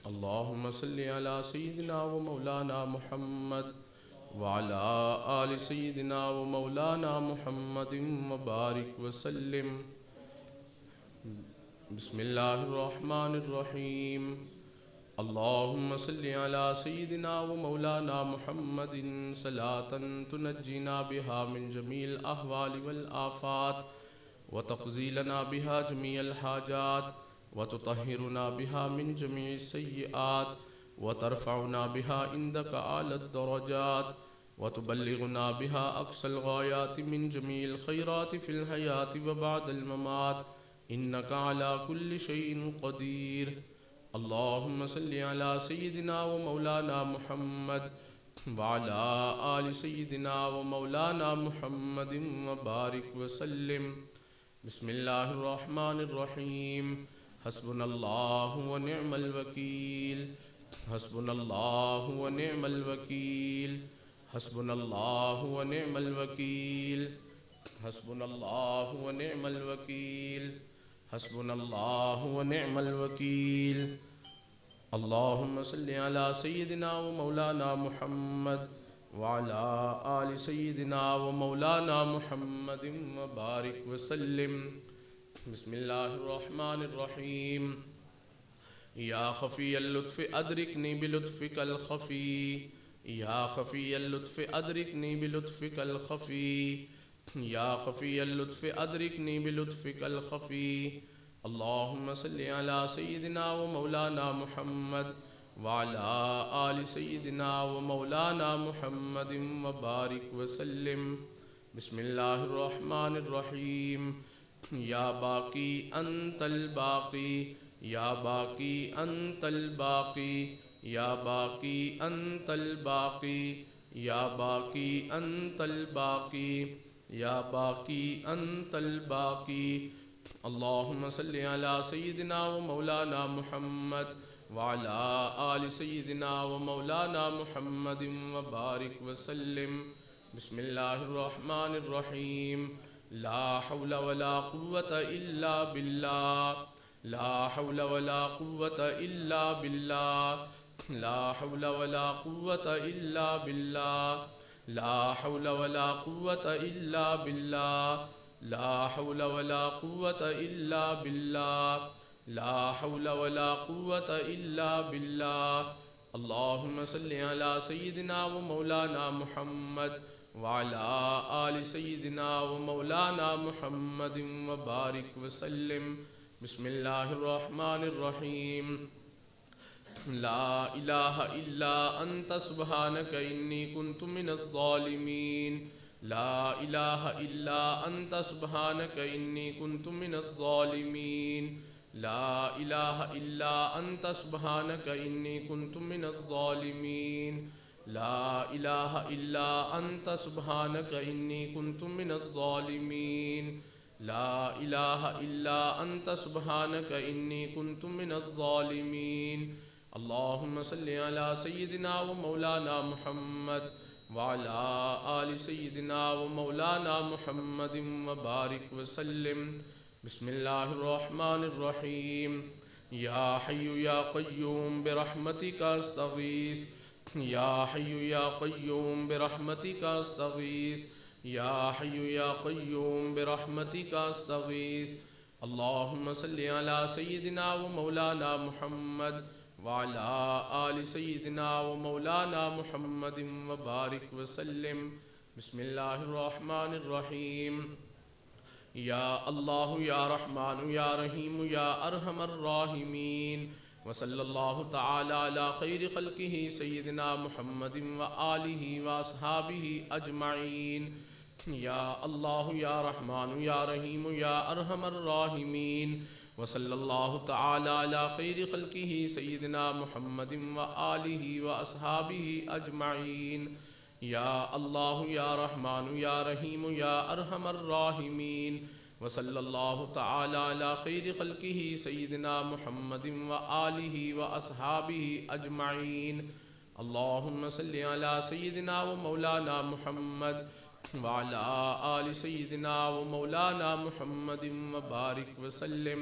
اللهم صل على سيدنا ومولانا محمد وعلى آل سيدنا ومولانا محمد وبارك وسلم. بسم الله الرحمن الرحيم. اللهم صل على سيدنا ومولانا محمد صلاة تنجينا بها من جميع الأهوال والآفات وتقضي لنا بها جميع الحاجات وتطهرنا بها من جميع السيئات وترفعنا بها عندك أعلى الدرجات وتبلغنا بها أقصى الغايات من جميع الخيرات في الحياة وبعد الممات إنك على كل شيء قدير. اللهم صل على سيدنا ومولانا محمد وعلى آل سيدنا ومولانا محمد وبارك وسلم. بسم الله الرحمن الرحيم. حسبنا الله ونعم الوكيل. حسبنا الله ونعم الوكيل. حسبنا الله ونعم الوكيل. حسبنا الله ونعم الوكيل. حسبنا الله ونعم الوكيل. اللهم صل على سيدنا ومولانا محمد وعلى آل سيدنا ومولانا محمد وبارك وسلم. بسم الله الرحمن الرحيم. يا خفي اللطف أدركني بلطفك الخفي. يا خفي اللطف أدركني بلطفك الخفي. يا خفي اللطف أدركني بلطفك الخفي. اللهم صل على سيدنا ومولانا محمد وعلى آل سيدنا ومولانا محمد وبارك وسلم. بسم الله الرحمن الرحيم. يا باقي أنت الباقي. يا باقي أنت الباقي. يا باقي أنت الباقي. يا باقي أنت الباقي. يا باقي أنت الباقي. اللهم صل على سيدنا ومولانا محمد وعلى آل سيدنا ومولانا محمد وبارك وسلم. بسم الله الرحمن الرحيم. لا حول ولا قوة إلا بالله. لا حول ولا قوة إلا بالله. لا حول ولا قوة إلا بالله. لا حول ولا قوة إلا بالله. لا حول ولا قوة إلا بالله. لا حول ولا قوة إلا بالله. اللهم صل على سيدنا ومولانا محمد وعلى آل سيدنا ومولانا محمد وبارك وسلم. بسم الله الرحمن الرحيم. لا إله إلا أنت سبحانك إني كنت من الظالمين. لا إله إلا أنت سبحانك إني كنت من الظالمين. لا إله إلا أنت سبحانك إني كنت من الظالمين. لا إله إلا أنت سبحانك إني كنت من الظالمين. لا إله إلا أنت سبحانك إني كنت من الظالمين. اللهم صل على سيدنا ومولانا محمد وعلى آل سيدنا ومولانا محمد وبارك وسلم. بسم الله الرحمن الرحيم. يا حي يا قيوم برحمتك أستغيث. يا حي يا قيوم برحمتك أستغيث. يا حي يا قيوم برحمتك أستغيث. اللهم صل على سيدنا ومولانا محمد وعلى آل سيدنا ومولانا محمد وبارك وسلم. بسم الله الرحمن الرحيم. يا الله يا رحمن يا رحيم يا أرحم الراحمين. وصلى الله تعالى على خير خلقه سيدنا محمد وآله وأصحابه أجمعين. يا الله يا رحمن يا رحيم يا أرحم الراحمين. وصلى الله تعالى على خير خلقه سيدنا محمد وآله وأصحابه أجمعين. يا الله يا رحمن يا رحيم يا أرحم الراحمين. وصلى الله تعالى على خير خلقه سيدنا محمد وآله وأصحابه أجمعين. اللهم صل على سيدنا ومولانا محمد وعلى آل سيدنا ومولانا محمد وبارك وسلم.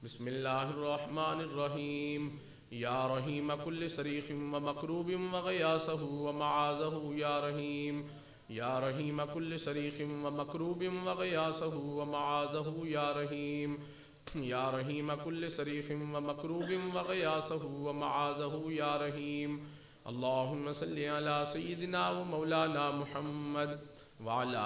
بسم الله الرحمن الرحيم. يا رحيم كل صريخ ومكروب وغياثه ومعاذه يا رحيم يا رحيم كل صريخ ومكروب وغياثه ومعاذه يا رحيم يا رحيم كل صريخ ومكروب وغياثه ومعاذه يا رحيم اللهم صل على سيدنا ومولانا محمد وعلى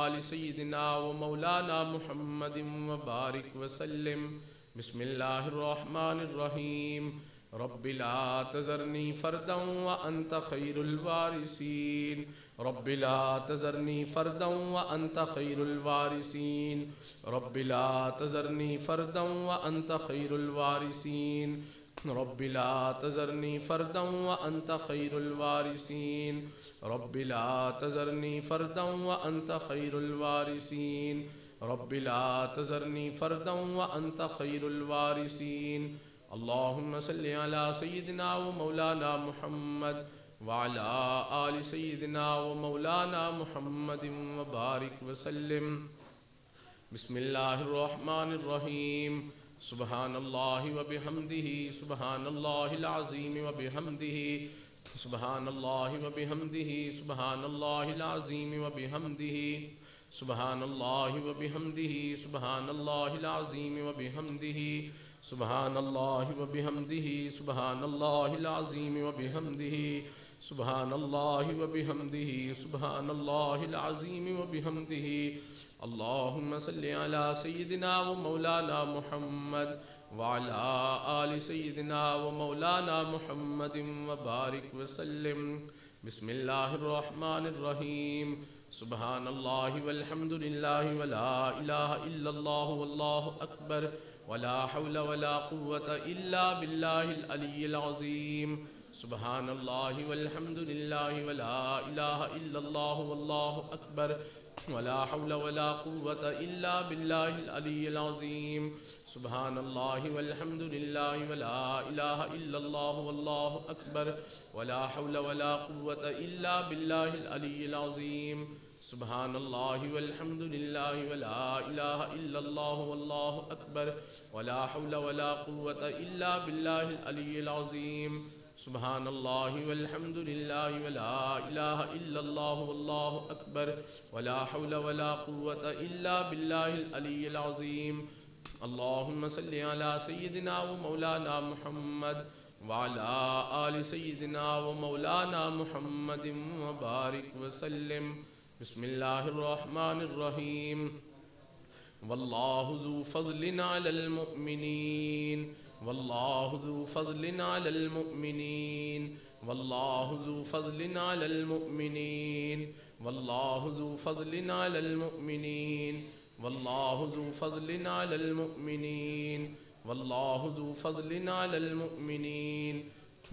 آل سيدنا ومولانا محمد وبارك وسلم بسم الله الرحمن الرحيم رب لا تذرني فردا وأنت خير الوارثين رب لا تذرني فردا وأنت خير الوارثين رب لا تذرني فردا وأنت خير الوارثين رب لا تذرني فردا وأنت خير الوارثين رب لا تذرني فردا وأنت خير الوارثين رب لا تذرني فردا وأنت خير الوارثين اللهم صل على سيدنا ومولانا محمد وعلى آل سيدنا ومولانا محمد وبارك وسلم بسم الله الرحمن الرحيم سبحان الله وبحمده سبحان الله العظيم وبحمده سبحان الله وبحمده سبحان الله العظيم وبحمده سبحان الله وبحمده سبحان الله العظيم وبحمده سبحان الله وبحمده سبحان الله العظيم وبحمده سبحان الله وبحمده سبحان الله العظيم وبحمده اللهم صل على سيدنا ومولانا محمد وعلى آل سيدنا ومولانا محمد وبارك وسلم بسم الله الرحمن الرحيم سبحان الله والحمد لله ولا إله إلا الله والله أكبر ولا حول ولا قوة إلا بالله العلي العظيم سبحان الله والحمد لله ولا إله إلا الله والله أكبر ولا حول ولا قوة إلا بالله العلي العظيم سبحان الله والحمد لله ولا إله إلا الله والله أكبر ولا حول ولا قوة إلا بالله العلي العظيم سبحان الله والحمد لله ولا إله إلا الله والله أكبر ولا حول ولا قوة إلا بالله العلي العظيم سبحان الله والحمد لله ولا إله إلا الله والله أكبر ولا حول ولا قوة إلا بالله العلي العظيم اللهم صل على سيدنا ومولانا محمد وعلى آل سيدنا ومولانا محمد وبارك وسلم بسم الله الرحمن الرحيم والله ذو فضل على المؤمنين والله ذو فضل على المؤمنين والله ذو فضل على المؤمنين والله ذو فضل على المؤمنين والله ذو فضل على المؤمنين والله ذو فضل على المؤمنين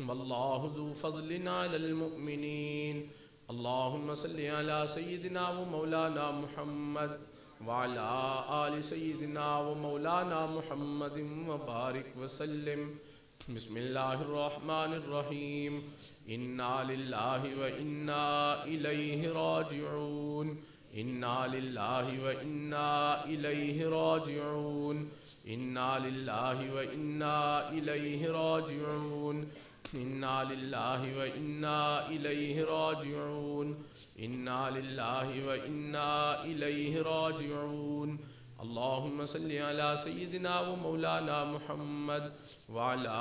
والله ذو فضل على المؤمنين اللهم صل على سيدنا ومولانا محمد وعلى آل سيدنا ومولانا محمد وبارك وسلم بسم الله الرحمن الرحيم إنا لله وإنا إليه راجعون إنا لله وإنا إليه راجعون إنا لله وإنا إليه راجعون إنا لله وإنا إليه راجعون إنا لله وإنا إليه راجعون اللهم صل على سيدنا ومولانا محمد وعلى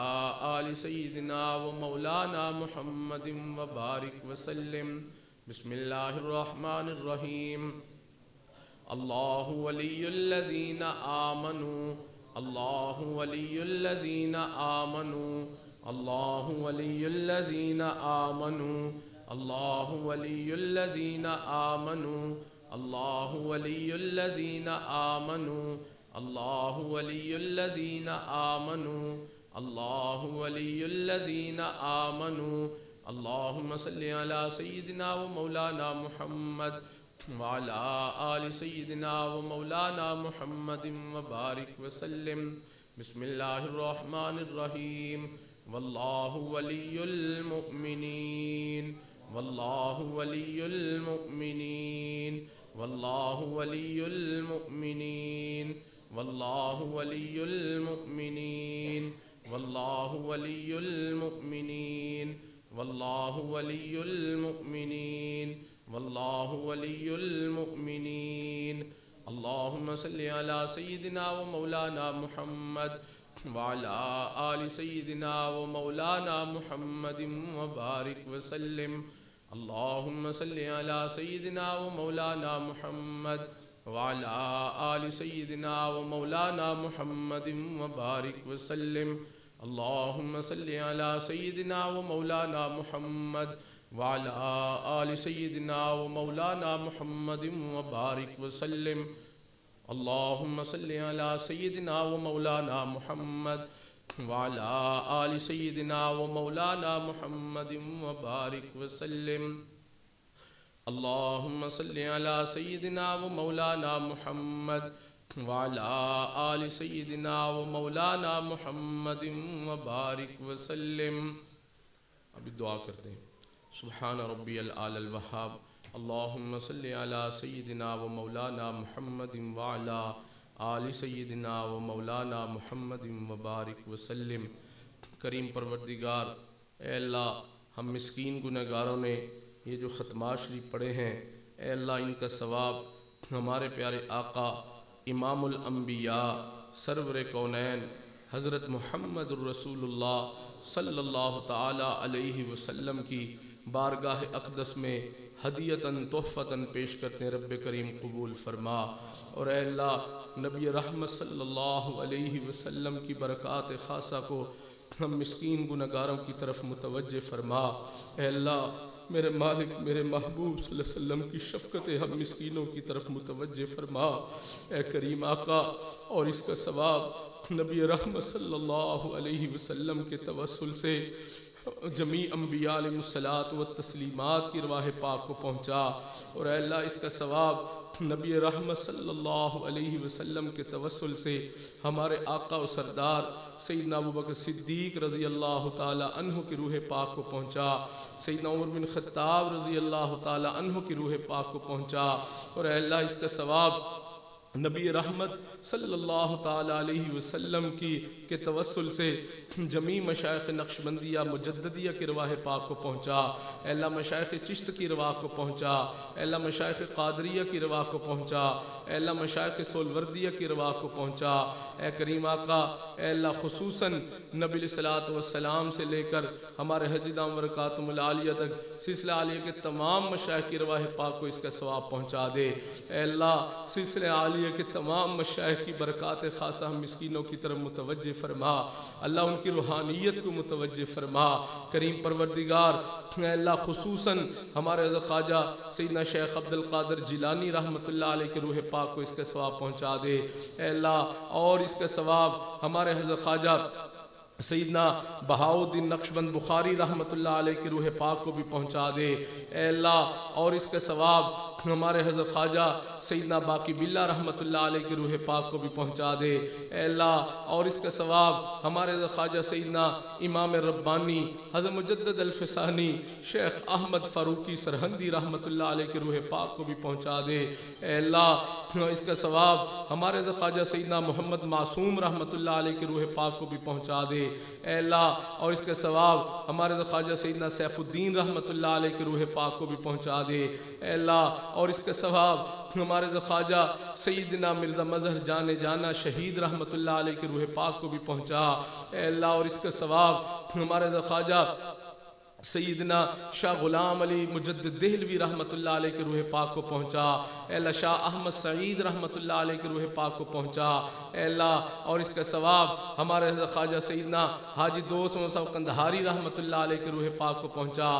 آل سيدنا ومولانا محمد وبارك وسلم بسم الله الرحمن الرحيم الله ولي الذين آمنوا الله ولي الذين آمنوا الله ولي الذين آمنوا الله ولي الذين آمنوا الله ولي الذين آمنوا الله ولي الذين آمنوا الله ولي الذين آمنوا اللهم صل على سيدنا ومولانا محمد وعلى آل سيدنا ومولانا محمد وبارك وسلم بسم الله الرحمن الرحيم والله ولي المؤمنين والله ولي المؤمنين والله ولي المؤمنين والله ولي المؤمنين والله ولي المؤمنين والله ولي المؤمنين والله ولي المؤمنين اللهم صل على سيدنا ومولانا محمد وعلى آل سيدنا ومولانا محمد وبارك وسلم اللهم صل على سيدنا ومولانا محمد وعلى آل سيدنا ومولانا محمد وبارك وسلم اللهم صل على سيدنا ومولانا محمد وعلى آل سيدنا ومولانا محمد وبارك وسلم اللهم صل على سيدنا ومولانا محمد وعلى آل سيدنا ومولانا محمد وبارك وسلم اللهم صل على سيدنا ومولانا محمد وعلى آل سيدنا ومولانا محمد وبارك وسلم. ابھی دعا کرتے ہیں. سبحان ربی العلی الوہاب اللہم صلی علی سیدنا و مولانا محمد وعلا آل سیدنا و مولانا محمد وبارک وسلم. کریم پروردگار، اے اللہ ہم مسکین گنہگاروں نے یہ جو ختمات شریف پڑھے ہیں، اے اللہ ان کا ثواب ہمارے پیارے آقا امام الانبیاء سرور کونین حضرت محمد الرسول اللہ صلی اللہ تعالی علیہ وسلم کی بارگاہ اقدس میں ہدیتاً تحفتاً پیش کرتے ہیں. رب کریم قبول فرما. اور اے اللہ نبی رحمت صلی اللہ علیہ وسلم کی برکات خاصہ کو ہم مسکین گنہگاروں کی طرف متوجہ فرما. اے اللہ میرے مالک، میرے محبوب صلی اللہ علیہ وسلم کی شفقت ہم مسکینوں کی طرف متوجہ فرما. اے کریم آقا، اور اس کا ثواب نبی رحمت صلی اللہ علیہ وسلم کے توسل سے جمیع انبیاء علیہ الصلاۃ والتسلیمات کی ارواح پاک کو پہنچا. اور اے اللہ اس کا ثواب نبی رحمت صلی اللہ علیہ وسلم کے توسل سے ہمارے آقا و سردار سیدنا ابوبکر صدیق رضی اللہ تعالی عنہ کی روح پاک کو پہنچا. سیدنا عمر بن خطاب رضی اللہ تعالی عنہ کی روح پاک کو پہنچا. اور اے اللہ اس کا ثواب نبی رحمت صلی اللہ تعالی علیہ وسلم کے توسل سے جمیع مشائخ نقشبندیہ مجددیہ کی ارواح پاک کو پہنچا. اے اللہ مشائخ چشت کی ارواح کو پہنچا. اے اللہ مشائخ قادریہ کی ارواح کو پہنچا. اے اللہ مشائخ سولوردیہ کی ارواح کو پہنچا. اے کریم آقا، اے اللہ خصوصاً نبی علیہ الصلوۃ والسلام سے لے کر ہمارے حج دام برکاتہم العالیہ تک سلسلہ عالیہ کے تمام مشائخ کی ارواح پاک کو اس کا ثواب پہنچا دے. اے اللہ سلسلہ عالیہ کے تمام مشائخ کی برکات خاصہ ہم مسکینوں کی طرف متوجہ فرما. اللہ ان کی روحانیت کو متوجہ فرما. کریم پروردگار، اے اللہ خصوصاً ہمارے حضرت خواجہ سیدنا شیخ عبد القادر جیلانی رحمۃ اللہ علیہ کے روح پاک کو اس کا ثواب پہنچا دے. اے اللہ اور اس کا ثواب ہمارے حضرت خواجہ سیدنا بہاؤالدین نقشبند بخاری رحمۃ اللہ علیہ کی روح پاک کو بھی پہنچا دے. اے اللہ اور اس کا ثواب ہمارے حضرت خواجہ سیدنا باقی باللہ رحمۃ اللہ علیہ کی روح پاک کو بھی پہنچا دے. اے اللہ اور اس کا ثواب ہمارے حضرت خواجہ سیدنا امام ربانی حضرت مجدد الفسانی شیخ احمد فاروقی سرہندی رحمۃ اللہ علیہ کی روح پاک کو بھی پہنچا دے. اے اللہ اس کا ثواب ہمارے حضرت خواجہ سیدنا محمد معصوم رحمۃ اللہ علیہ کی روح پاک کو بھی پہنچا دے. اے اللہ اور اس کا ثواب ہمارے حضرت خواجہ سیدنا سیف الدین رحمۃ اللہ علیہ کی روح پاک کو بھی پہنچا دے. اے اللہ اور اس کا ثواب ہمارے حضرت خواجہ سیدنا مرزا مظہر جان جانا شہید رحمۃ اللہ علیہ کی روح پاک کو بھی پہنچا. اے اللہ اور اس کا ثواب ہمارے حضرت خواجہ سیدنا شاہ غلام علی مجدد دہلوی رحمۃ اللہ علیہ کی روح پاک کو پہنچا. اے اللہ شاہ احمد سعید رحمۃ اللہ علیہ کی روح پاک کو پہنچا. اے اللہ اور اس کا ثواب ہمارے حضرت خواجہ سیدنا حاجی دوست صاحب قندہاری رحمۃ اللہ علیہ کی روح پاک کو پہنچا.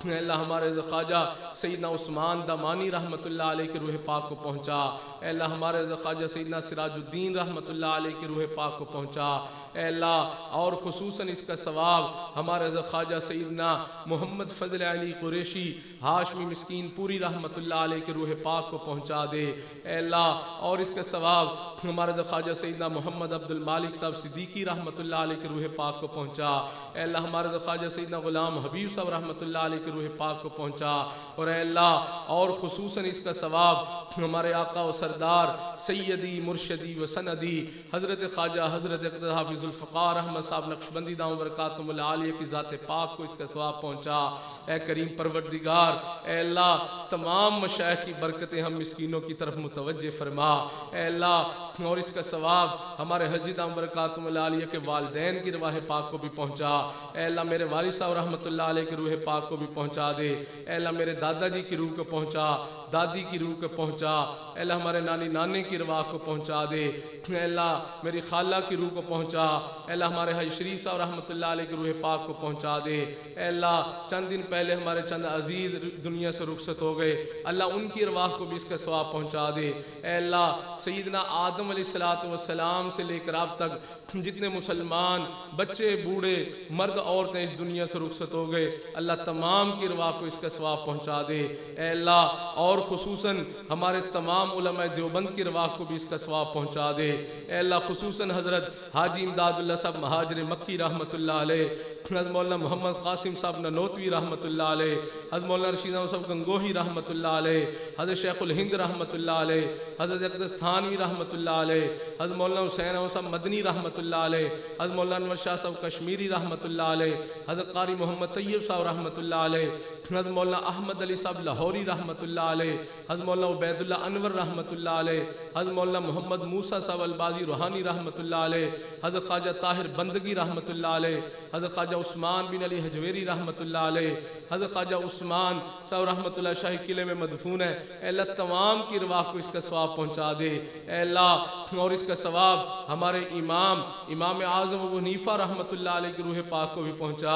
اے اللہ ہمارے حضرت خواجہ سیدنا عثمان دامانی رحمۃ اللہ علیہ کی روح پاک کو پہنچا. اے اللہ ہمارے حضرت خواجہ سیدنا سراج الدین رحمۃ اللہ علیہ کی روح پاک کو پہنچا. اے اللہ اور خصوصاً اس کا ثواب ہمارے حضرت خواجہ سیدنا محمد فضل علی قریشی ہاشمی مسکین پوری رحمۃ اللہ علیہ کی روح پاک کو پہنچا دے. اے اللہ اور اس کا ثواب ہمارے حضرت خواجہ سیدنا محمد عبد المالک صاحب صدیقی رحمۃ اللہ علیہ کی روح پاک کو پہنچا. اے اللہ ہمارے حضرت خواجہ سیدنا غلام حبیب صاحب رحمۃ اللہ علیہ کی روح پاک کو پہنچا. اور اے اللہ اور خصوصاً اس کا ثواب ہمارے آقا و سردار سیدی مرشدی و سندی حضرت خواجہ حضرت اقتدار حافظ الفقار احمد صاحب نقشبندی دامت برکاتہم العالیہ کی ذات پاک کو اس کا ثواب پہنچا۔ اے کریم پروردگار، اے اللہ تمام مشائخ کی برکتیں ہم مسکینوں کی طرف متوجہ فرما۔ اے اللہ اور اس کا ثواب ہمارے حجی دامت برکاتہم العالیہ کے والدین کی رواح پاک کو بھی پہنچا۔ اے اللہ میرے والد صاحب رحمۃ اللہ علیہ کی روح پاک کو بھی پہنچا دے۔ اے اللہ میرے دادا جی کی روح کو پہنچا، دادی کی روح کو پہنچا۔ اے اللہ ہمارے نانی نانے کی رواح کو پہنچا دے۔ اے اللہ میری خالہ کی روح کو پہنچا۔ اے اللہ ہمارے حج شریف صاحب رحمۃ اللہ علیہ کی روح پاک کو پہنچا دے۔ اے اللہ چند دن پہلے ہمارے چند عزیز دنیا سے رخصت ہو گئے، اللہ ان کی رواح کو بھی اس کا ثواب پہنچا دے۔ اے اللہ سیدنا آدم علیہ السلام سے لے کر اب تک جتنے مسلمان بچے بوڑھے مرد عورتیں اس دنیا سے رخصت ہو گئے، اللہ تمام کی رواح کو اس کا ثواب پہنچا دے۔ اے اللہ اور خصوصاً ہمارے تمام علماء دیوبند کی رواح کو بھی اس کا ثواب پہنچا دے۔ اے اللہ خصوصاً حضرت حاجی امداد اللہ صاحب مہاجر مکی رحمۃ اللہ علیہ، حضرت مولانا محمد قاسم صاحب ننوتوی رحمۃ اللہ علیہ، حضرت مولانا رشید احمد صاحب گنگوہی رحمۃ اللہ علیہ، حضرت شیخ الہند رحمۃ اللہ علیہ، حضرت اقدس تھانوی رحمۃ اللہ علیہ، حضرت مولانا حسین احمد صاحب مدنی رحمۃ اللہ علیہ، حضرت مولانا انور شاہ صاحب کشمیری رحمۃ اللہ علیہ، حضرت قاری محمد طیب صاحب رحمۃ اللہ علیہ، حضرت مولانا احمد علی صاحب لاہوری رحمۃ اللہ علیہ، حضرت مولانا عبید اللہ انور رحمۃ اللہ علیہ، حضرت مولانا محمد موسیٰ صاحب البازی روحانی رحمۃ اللہ علیہ، حضرت خواجہ طاہر بندگی رحمۃ اللہ علیہ، حضرت خواجہ عثمان بن علی حجویری رحمۃ اللہ علیہ، حضرت خواجہ عثمان صاحب رحمۃ اللہ شاہی قلعے میں مدفون ہے۔ اے اللہ تمام کی رواح کو اس کا ثواب پہنچا دے۔ اے اللہ اور اس کا ثواب ہمارے امام اعظم ابو حنیفہ رحمۃ اللہ علیہ کی روح پاک کو بھی پہنچا،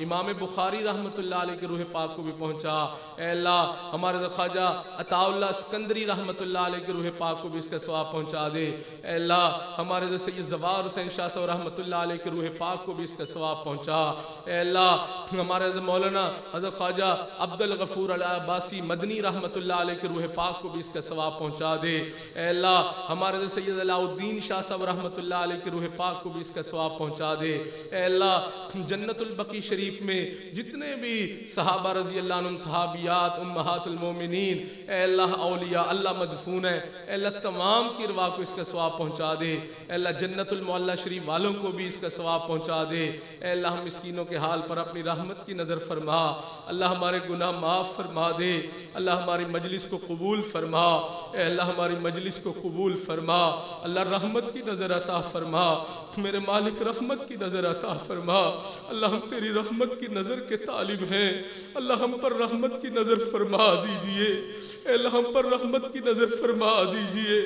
امام بخاری رحمۃ اللہ علیہ کی روح پاک کو بھی پہنچا۔ اے اللہ ہمارے خواجہ عطا اللہ اسکندری رحمۃ اللہ علیہ کی روح پاک کو بھی اس کا ثواب پہنچا دے۔ اے اللہ ہمارے سید زوار حسین شاہ صاحب رحمۃ اللہ علیہ کی روح پاک کو بھی اس کا ثواب پہنچا۔ اے اللہ ہمارے مولانا حضرت خواجہ عبد الغفور العباسی مدنی رحمۃ اللہ علیہ کی روح پاک کو بھی اس کا ثواب پہنچا دے۔ اے اللہ ہمارے سید علاء الدین شاہ صاحب رحمۃ اللہ علیہ کی روح پاک کو بھی اس کا ثواب پہنچا دے۔ اے اللہ جنت البقیع شریف میں جتنے بھی صحابہ رضی اللہ عنہم، صحابیات، امہات المومنین، اے اللہ اولیاء اللہ مدفون ہیں، اے اللہ تمام کی رواح کو اس کا ثواب پہنچا دے۔ اے اللہ جنت المعلی شریف والوں کو بھی اس کا ثواب پہنچا دے۔ اے اللہ ہم مسکینوں کے حال پر اپنی رحمت کی نظر فرما، اللہ ہمارے گناہ معاف فرما دے، اللہ ہماری مجلس کو قبول فرما، اے اللہ ہماری مجلس کو قبول فرما، اللہ رحمت کی نظر عطا فرما، میرے مالک رحمت کی نظر عطا فرما۔ اللہ ہم تیری رحمت کی نظر کے طالب ہیں، اللہ ہم پر رحمت کی نظر فرما دیجئے، اے اللہ ہم پر رحمت کی نظر فرما دیجئے۔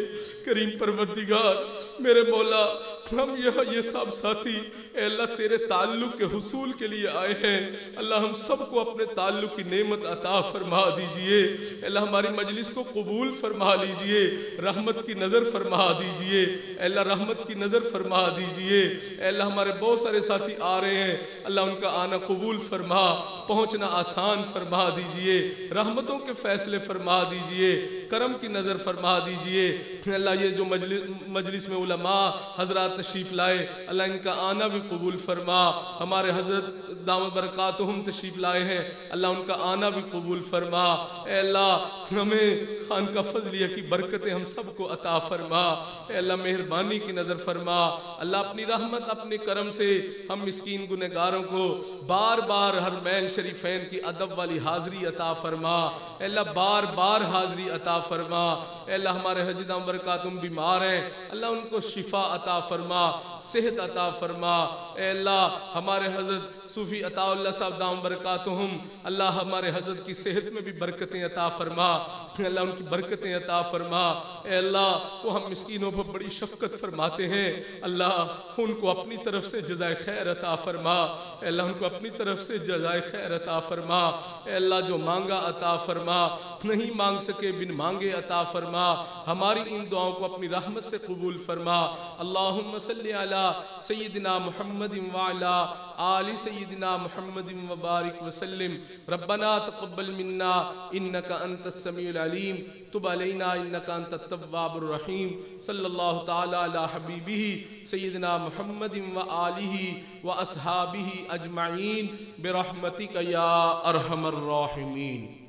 کریم پروردگار میرے مولا، ہم یہ سب ساتھی اے اللہ تیرے تعلق کے حصول کے لیے آئے ہیں، اللہ ہم سب کو اپنے تعلق کی نعمت عطا فرما دیجئے، اے اللہ ہماری مجلس کو قبول فرما لیجئے، رحمت کی نظر فرما دیجئے، اے اللہ رحمت کی نظر فرما دیجئے۔ اے اللہ ہمارے بہت سارے ساتھی آ رہے ہیں، اللہ ان کا آنا قبول فرما، پہنچنا آسان فرما دیجئے، رحمتوں کے فیصلے فرما دیجئے، کرم کی نظر فرما دیجئے۔ اللہ یہ جو مجلس میں علماء حضرات تشریف لائے، اللہ ان کا آنا بھی قبول فرما، ہمارے حضرت دامت برکاتہم تشریف لائے ہیں، اللہ ان کا آنا بھی قبول فرما۔ اے اللہ ہمیں خانقاہ فضلیہ کی برکتیں ہم سب کو عطا فرما، اے اللہ مہربانی کی نظر فرما، اللہ اپنی رحمت اپنے کرم سے ہم مسکین گنہگاروں کو بار بار حرمین شریفین کی ادب والی حاضری عطا فرما، اے اللہ بار بار حاضری عطا فرما۔ اے اللہ ہمارے حجی دامت برکاتہم بیمار ہیں، اللہ ان کو شفا عطا فرما، صحت عطا فرما۔ اے اللہ ہمارے حضرت صوفی عطا اللہ صاحب دامت برکاتہم، اللہ ہمارے حضرت کی صحت میں بھی برکتیں عطا فرما، اللہ ان کی برکتیں عطا فرما۔ اے اللہ وہ ہم مسکینوں پر بڑی شفقت فرماتے ہیں، اللہ ان کو اپنی طرف سے جزائے خیر عطا فرما، اے اللہ ان کو اپنی طرف سے جزائے خیر عطا فرما۔ اے اللہ جو مانگا عطا فرما، نہیں مانگ سکے بن مانگے عطا فرما، ہماری ان دعاؤں کو اپنی رحمت سے قبول فرما۔ اللہم صلی علی سیدنا محمد وعلا آل سیدنا محمد وبارک وسلم۔ ربنا تقبل منا انک انت السمیع العلیم، تب علینا انک انت التواب الرحیم۔ صلی اللہ تعالی علی حبیبہ سیدنا محمد وآلہ واصحابہ اجمعین برحمتک یا ارحم الراحمین۔